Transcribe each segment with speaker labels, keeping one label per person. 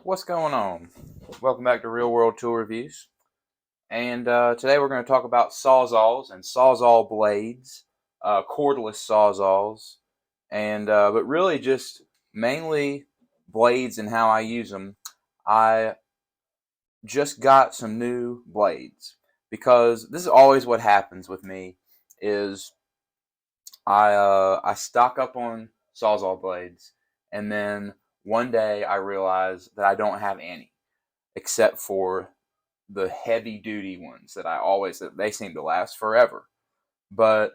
Speaker 1: What's going on? Welcome back to Real World Tool Reviews. And today we're going to talk about sawzalls and sawzall blades, cordless sawzalls, and but really just mainly blades and how I use them. I just got some new blades because this is always what happens with me is I stock up on sawzall blades, and then one day I realize that I don't have any except for the heavy duty ones that they seem to last forever. But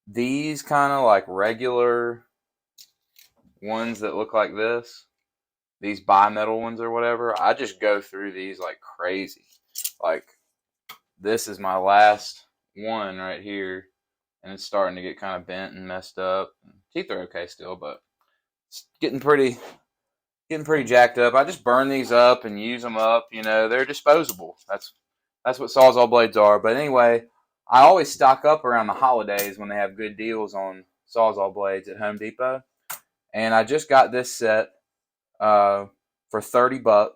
Speaker 1: these kind of like regular ones that look like this, these bimetal ones or whatever, I just go through these like crazy. Like this is my last one right here, and it's starting to get kind of bent and messed up. Teeth are okay still, but it's getting pretty jacked up. I just burn these up and use them up. They're disposable. That's what Sawzall blades are. But anyway, I always stock up around the holidays when they have good deals on Sawzall blades at Home Depot. And I just got this set for $30,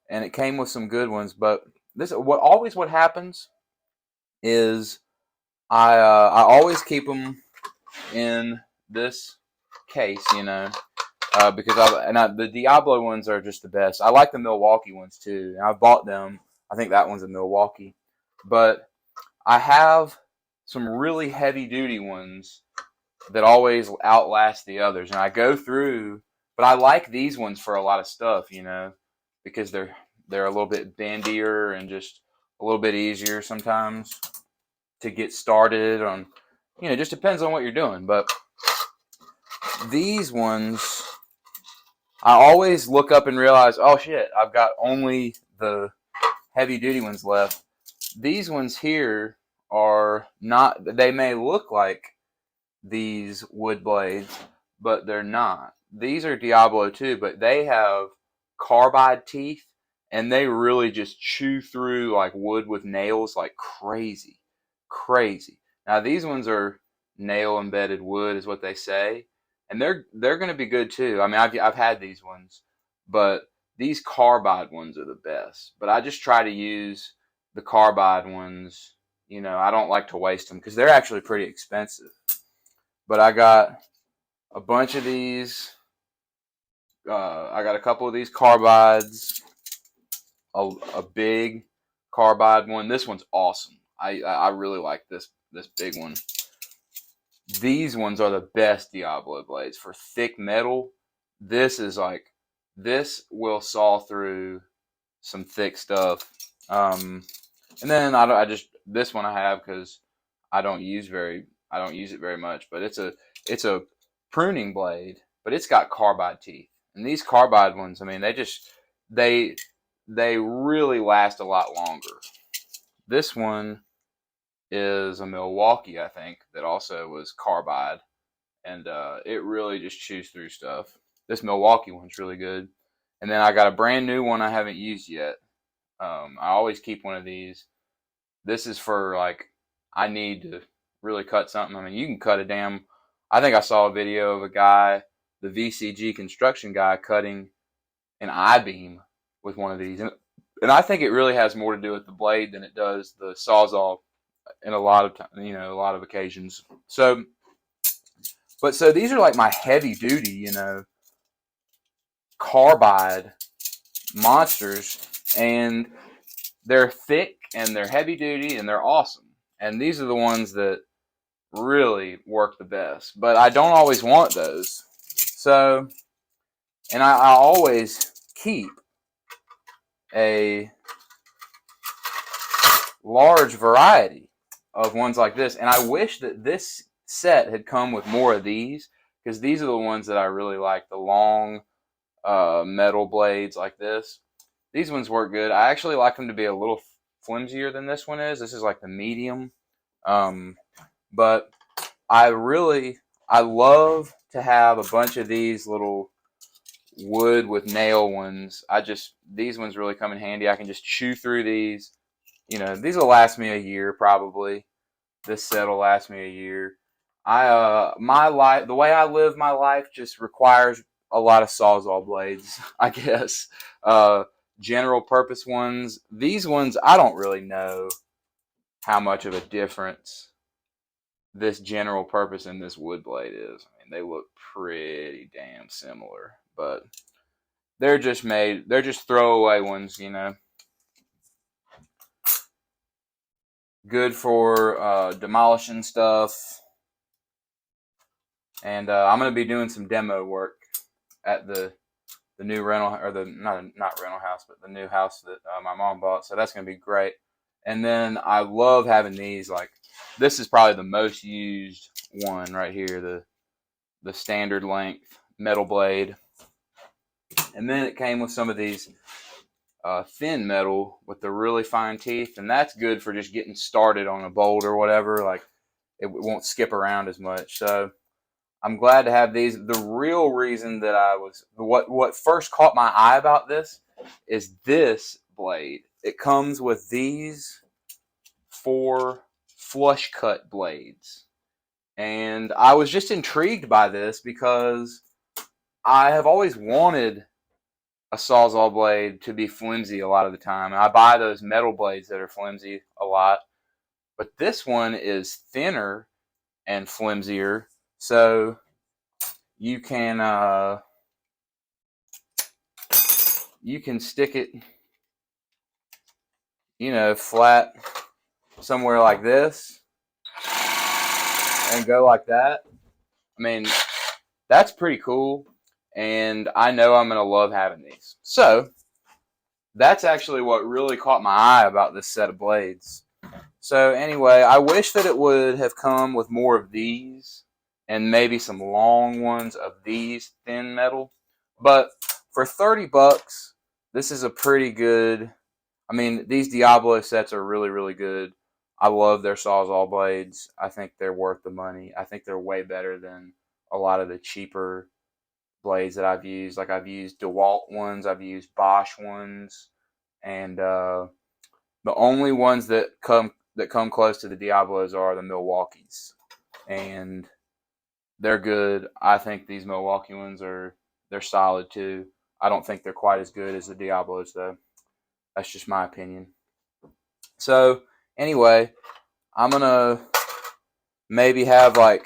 Speaker 1: and it came with some good ones. But what happens is I always keep them in this case, because the Diablo ones are just the best. I like the Milwaukee ones too. I bought them. I think that one's a Milwaukee, but I have some really heavy duty ones that always outlast the others, and I go through. But I like these ones for a lot of stuff, because they're a little bit bendier and just a little bit easier sometimes to get started on. Just depends on what you're doing, but these ones I always look up and realize, oh shit, I've got only the heavy duty ones left. These ones here are not, they may look like these wood blades, but they're not. These are Diablo too, but they have carbide teeth, and they really just chew through like wood with nails like crazy. Crazy. Now these ones are nail embedded wood is what they say, and they're going to be good too. I mean, I've had these ones, but these carbide ones are the best. But I just try to use the carbide ones. I don't like to waste them because they're actually pretty expensive. But I got a bunch of these. I got a couple of these carbides. A big carbide one. This one's awesome. I really like this big one. These ones are the best Diablo blades for thick metal. This will saw through some thick stuff. And then I just this one I have because I don't use it very much. But it's a pruning blade, but it's got carbide teeth. And these carbide ones, I mean, they they really last a lot longer. This one is a Milwaukee, I think, that also was carbide, and it really just chews through stuff. This Milwaukee one's really good. And then I got a brand new one I haven't used yet. I always keep one of these. This is for like I need to really cut something. I mean, you can cut a damn. I think I saw a video of a guy, the VCG construction guy, cutting an I-beam with one of these, and I think it really has more to do with the blade than it does the sawzall in a lot of a lot of occasions. So these are like my heavy duty, carbide monsters, and they're thick and they're heavy duty and they're awesome. And these are the ones that really work the best. But I don't always want those. So, and I always keep a large variety of ones like this. And I wish that this set had come with more of these, because these are the ones that I really like, the long metal blades like this. These ones work good. I actually like them to be a little flimsier than this one is. This is like the medium. But I love to have a bunch of these little wood with nail ones. These ones really come in handy. I can just chew through these. These will last me a year probably. This set will last me a year. My life, the way I live my life, just requires a lot of Sawzall blades, I guess. General purpose ones. These ones, I don't really know how much of a difference this general purpose and this wood blade is. I mean, they look pretty damn similar, but they're just throwaway ones, you know. Good for demolishing stuff. And I'm going to be doing some demo work at the new rental, or the not rental house, but the new house that my mom bought. So that's going to be great. And then I love having these. Like, this is probably the most used one right here, the standard length metal blade. And then it came with some of these thin metal with the really fine teeth, and that's good for just getting started on a bolt or whatever. Like, it won't skip around as much. So I'm glad to have these. The real reason that what first caught my eye about this is this blade. It comes with these 4 flush cut blades. And I was just intrigued by this because I have always wanted a Sawzall blade to be flimsy a lot of the time. And I buy those metal blades that are flimsy a lot. But this one is thinner and flimsier. So you can stick it, you know, flat somewhere like this and go like that. I mean, that's pretty cool, and I know I'm gonna love having these. So that's actually what really caught my eye about this set of blades. So anyway, I wish that it would have come with more of these and maybe some long ones of these thin metal. But for 30 bucks, this is a pretty good. I mean, these Diablo sets are really, really good. I love their Sawzall blades. I think they're worth the money. I think they're way better than a lot of the cheaper blades that I've used. Like, I've used DeWalt ones, I've used Bosch ones, and the only ones that come close to the Diablos are the Milwaukees, and they're good. I think these Milwaukee ones they're solid too. I don't think they're quite as good as the Diablos though. That's just my opinion. So anyway, I'm gonna maybe have I'm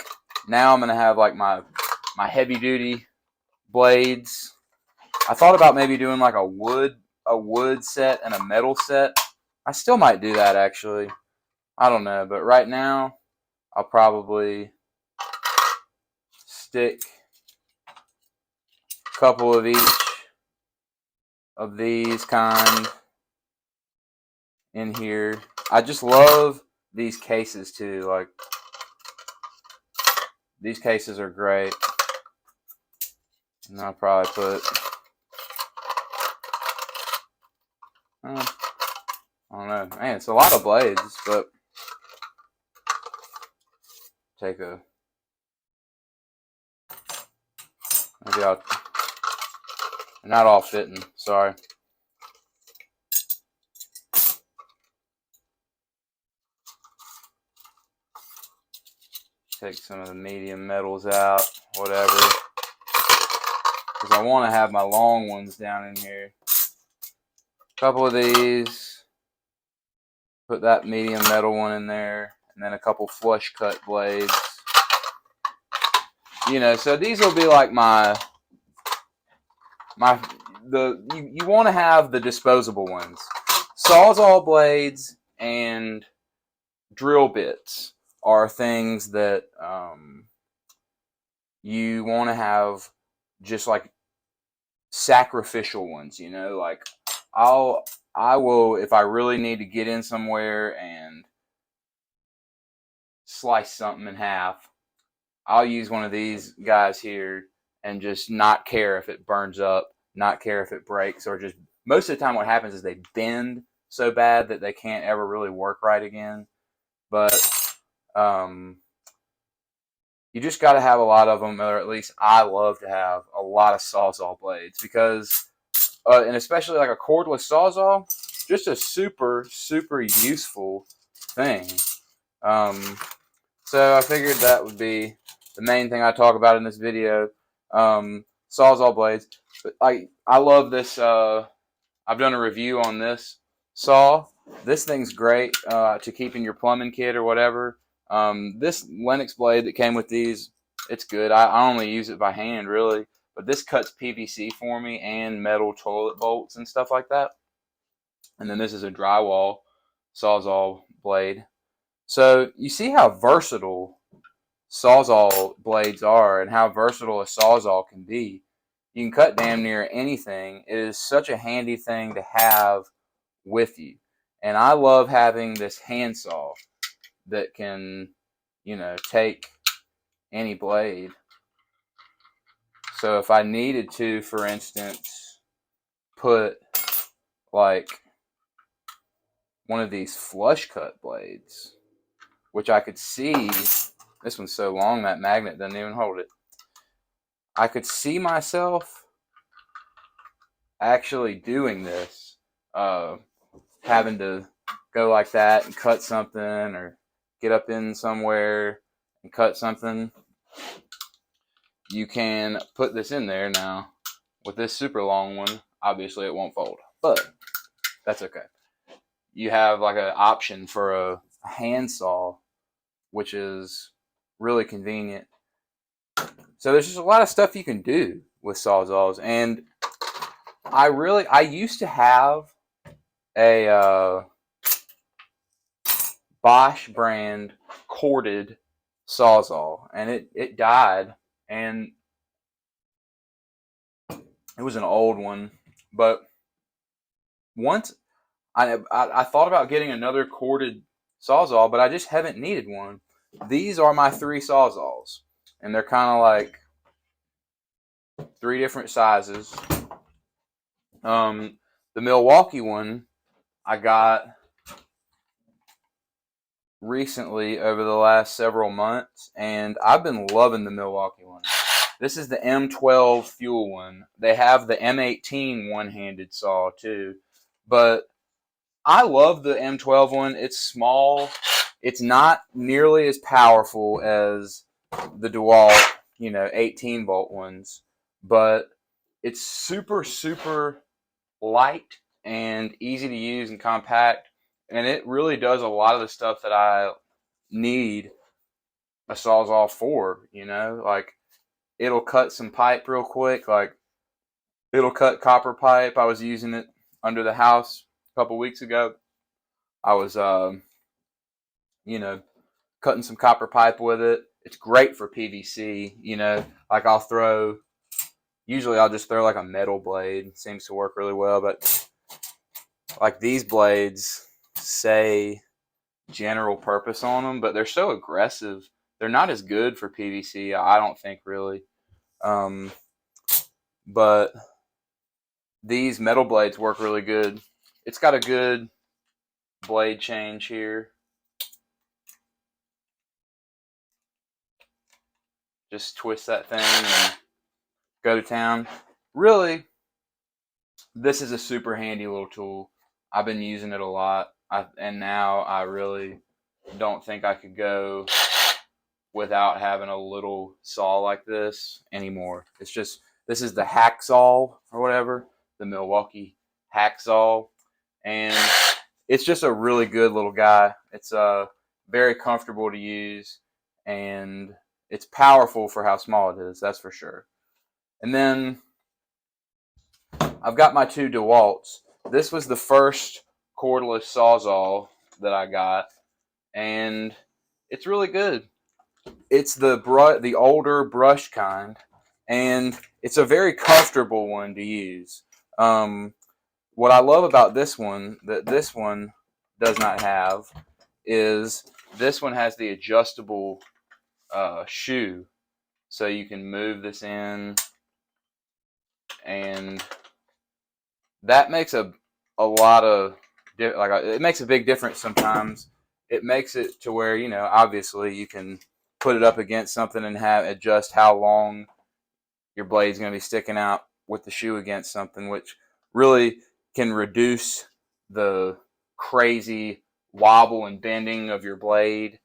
Speaker 1: gonna have my heavy duty blades. I thought about maybe doing like a wood set and a metal set. I still might do that actually. I don't know, but right now I'll probably stick a couple of each of these kind in here. I just love these cases too. Like, these cases are great. And I'll probably put I don't know. Man, it's a lot of blades, but maybe they're not all fitting, sorry. Take some of the medium metals out, whatever. Because I want to have my long ones down in here. A couple of these. Put that medium metal one in there. And then a couple flush cut blades. You know, so these will be like you want to have the disposable ones. Sawzall blades and drill bits are things that you want to have, just like sacrificial ones, you know. Like, I will, if I really need to get in somewhere and slice something in half, I'll use one of these guys here and just not care if it burns up, not care if it breaks, or just, most of the time what happens is they bend so bad that they can't ever really work right again. But you just got to have a lot of them, or at least I love to have a lot of Sawzall blades, because and especially like a cordless Sawzall, just a super, super useful thing. So I figured that would be the main thing I talk about in this video. Sawzall blades. But I love this. I've done a review on this saw. This thing's great to keep in your plumbing kit or whatever. This Lennox blade that came with these, it's good. I only use it by hand, really. But this cuts PVC for me and metal toilet bolts and stuff like that. And then this is a drywall Sawzall blade. So you see how versatile Sawzall blades are and how versatile a Sawzall can be. You can cut damn near anything. It is such a handy thing to have with you. And I love having this handsaw that can, take any blade. So if I needed to, for instance, put like one of these flush cut blades, which I could see, this one's so long that magnet doesn't even hold it. I could see myself actually doing this, having to go like that and cut something, or get up in somewhere and cut something. You can put this in there now. With this super long one, obviously it won't fold, but that's okay. You have like an option for a handsaw, which is really convenient. So there's just a lot of stuff you can do with Sawzalls, and I used to have a Bosch brand corded Sawzall, and it died, and it was an old one. But once I thought about getting another corded Sawzall, but I just haven't needed one. These are my 3 Sawzalls, and they're kind of like 3 different sizes. The Milwaukee one I got recently over the last several months, and I've been loving the Milwaukee one. This is the M12 fuel one. They have the M18 one-handed saw too, but I love the M12 one. It's small. It's not nearly as powerful as the DeWalt, 18 volt ones, but it's super, super light and easy to use and compact, and it really does a lot of the stuff that I need a Sawzall for. Like, it'll cut some pipe real quick. Like, it'll cut copper pipe. I was using it under the house a couple weeks ago. I was cutting some copper pipe with it. It's great for PVC. Like, usually I'll just throw like a metal blade. It seems to work really well, but like, these blades say general purpose on them, but they're so aggressive. They're not as good for PVC, I don't think, really. But these metal blades work really good. It's got a good blade change here. Just twist that thing and go to town. Really, this is a super handy little tool. I've been using it a lot, and now I really don't think I could go without having a little saw like this anymore. It's just, this is the Hacksaw or whatever, the Milwaukee Hacksaw, and it's just a really good little guy. It's very comfortable to use, and it's powerful for how small it is, that's for sure. And then I've got my 2 DeWalts. This was the first cordless Sawzall that I got, and it's really good. It's the older brush kind, and it's a very comfortable one to use. What I love about this one, that this one does not have, is this one has the adjustable shoe, so you can move this in, and that makes a lot of it makes a big difference sometimes. It makes it to where, obviously you can put it up against something and adjust how long your blade's going to be sticking out with the shoe against something, which really can reduce the crazy wobble and bending of your blade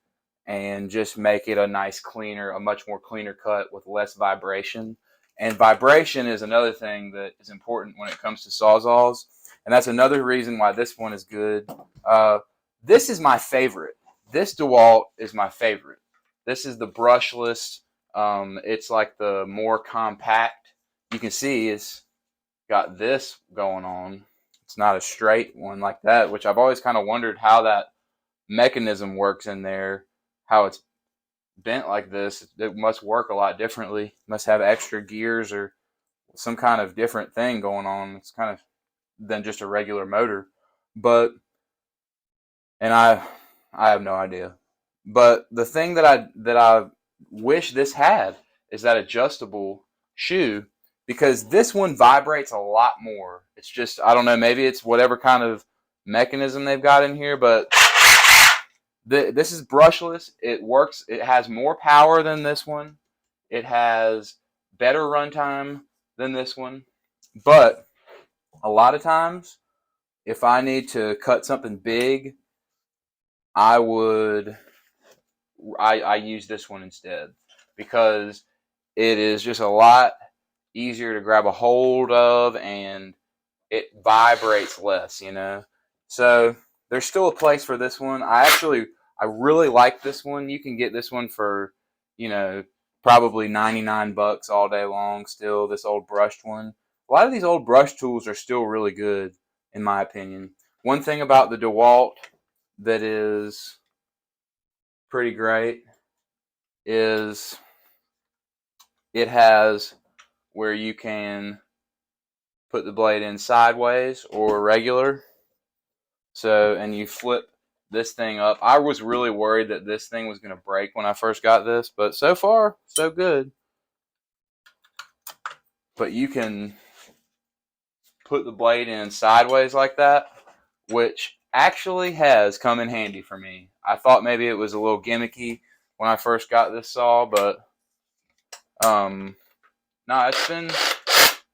Speaker 1: and just make it a much more cleaner cut with less vibration. And vibration is another thing that is important when it comes to Sawzalls. And that's another reason why this one is good. This is my favorite. This DeWalt is my favorite. This is the brushless. It's like the more compact. You can see it's got this going on. It's not a straight one like that, which I've always kind of wondered how that mechanism works in there, how it's bent like this. It must work a lot differently. It must have extra gears or some kind of different thing going on. It's kind of than just a regular motor. But and I have no idea. But the thing that I wish this had is that adjustable shoe, because this one vibrates a lot more. It's just, I don't know, maybe it's whatever kind of mechanism they've got in here, but this is brushless. It works. It has more power than this one. It has better runtime than this one. But a lot of times, if I need to cut something big, I use this one instead, because it is just a lot easier to grab a hold of and it vibrates less, you know. So there's still a place for this one. I really like this one. You can get this one for, you know, probably 99 bucks all day long still, this old brushed one. A lot of these old brush tools are still really good, in my opinion. One thing about the DeWalt that is pretty great is it has where you can put the blade in sideways or regular. So, and you flip this thing up. I was really worried that this thing was going to break when I first got this, but so far, so good. But you can put the blade in sideways like that, which actually has come in handy for me. I thought maybe it was a little gimmicky when I first got this saw, but no,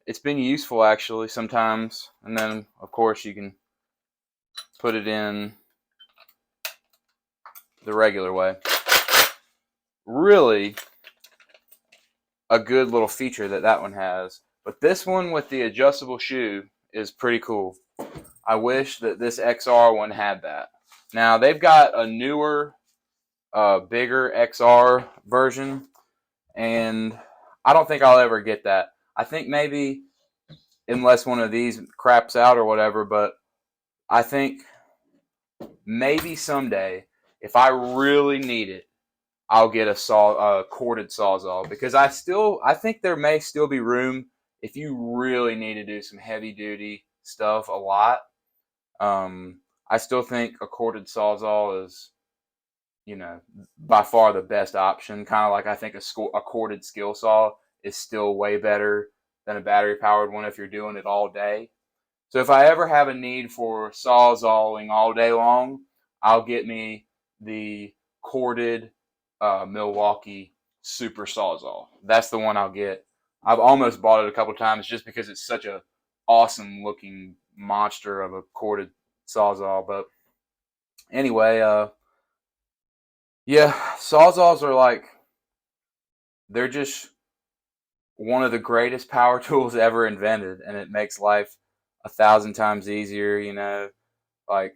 Speaker 1: it's been useful actually sometimes. And then of course you can put it in the regular way. Really a good little feature that one has. But this one with the adjustable shoe is pretty cool. I wish that this XR one had that. Now they've got a newer, bigger XR version, and I don't think I'll ever get that. I think maybe, unless one of these craps out or whatever, but I think maybe someday, if I really need it, I'll get a corded Sawzall, because I think there may still be room if you really need to do some heavy duty stuff a lot. I still think a corded Sawzall is, you know, by far the best option. Kind of like I think a corded skill saw is still way better than a battery powered one if you're doing it all day. So if I ever have a need for sawzalling all day long, I'll get me the corded Milwaukee Super Sawzall. That's the one I'll get. I've almost bought it a couple times just because it's such a awesome looking monster of a corded Sawzall. But anyway, yeah, Sawzalls are like, they're just one of the greatest power tools ever invented, and it makes life 1,000 times easier, you know. Like,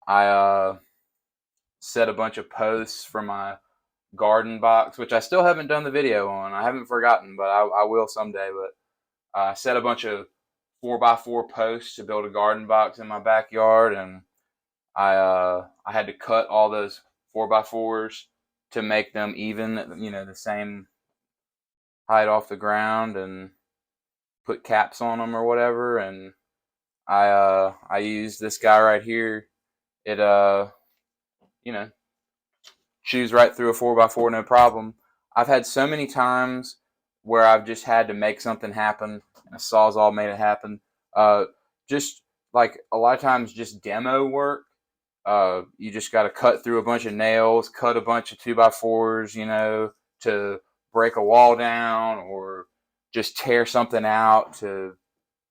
Speaker 1: I set a bunch of posts for my garden box, which I still haven't done the video on. I haven't forgotten, but I will someday. But I set a bunch of 4x4 posts to build a garden box in my backyard, and I had to cut all those 4x4s to make them even, you know, the same height off the ground, and put caps on them or whatever. And I used this guy right here. It you know, chews right through a 4x4 no problem. I've had so many times where I've just had to make something happen, and a Sawzall made it happen. Just like a lot of times, just demo work. You just got to cut through a bunch of nails, cut a bunch of 2x4s, you know, to break a wall down, or just tear something out to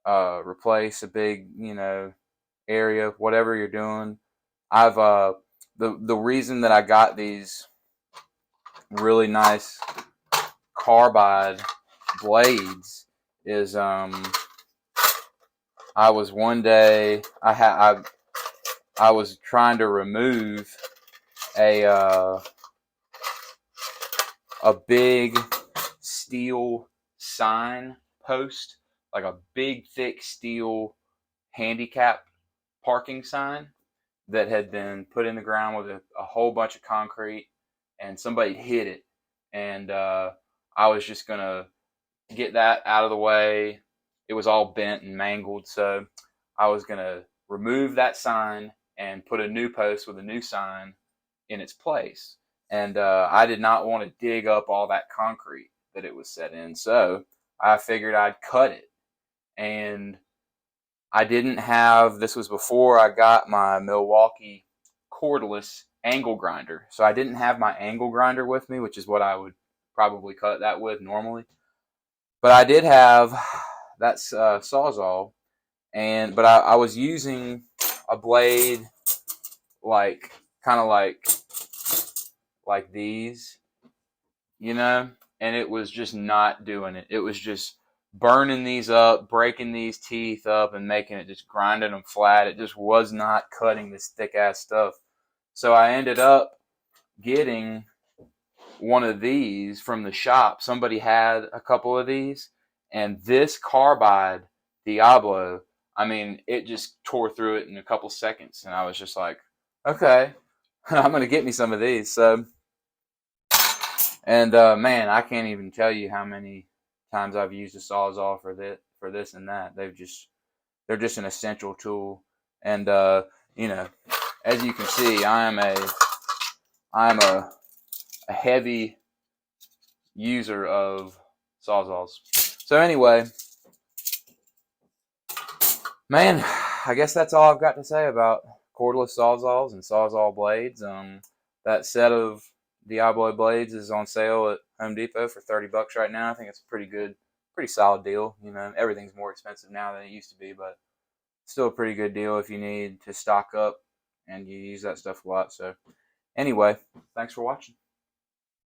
Speaker 1: replace a big, you know, area, whatever you're doing. I've the reason that I got these really nice carbide blades is I was one day I was trying to remove a big steel sign post, like a big thick steel handicap parking sign that had been put in the ground with a whole bunch of concrete, and somebody hit it, and I was just gonna get that out of the way. It was all bent and mangled, so I was gonna remove that sign and put a new post with a new sign in its place. And I did not want to dig up all that concrete that it was set in, so I figured I'd cut it. And I didn't have, this was before I got my Milwaukee cordless angle grinder, so I didn't have my angle grinder with me, which is what I would probably cut that with normally. But I did have that Sawzall, but I was using a blade like kind of like these, and it was just not doing it. It was just burning these up, breaking these teeth up, and making it just grinding them flat. It just was not cutting this thick ass stuff. So I ended up getting one of these from the shop. Somebody had a couple of these, and this carbide Diablo, I mean, it just tore through it in a couple seconds, and I was just like, okay, I'm gonna get me some of these. So, and man, I can't even tell you how many times I've used a Sawzall for this and that. They're just an essential tool, and as you can see, I'm a heavy user of Sawzalls. So anyway, man, I guess that's all I've got to say about cordless Sawzalls and Sawzall blades. That set of Diablo blades is on sale at Home Depot for $30 right now. I think it's a pretty solid deal. Everything's more expensive now than it used to be, but still a pretty good deal if you need to stock up and you use that stuff a lot. So anyway, thanks for watching.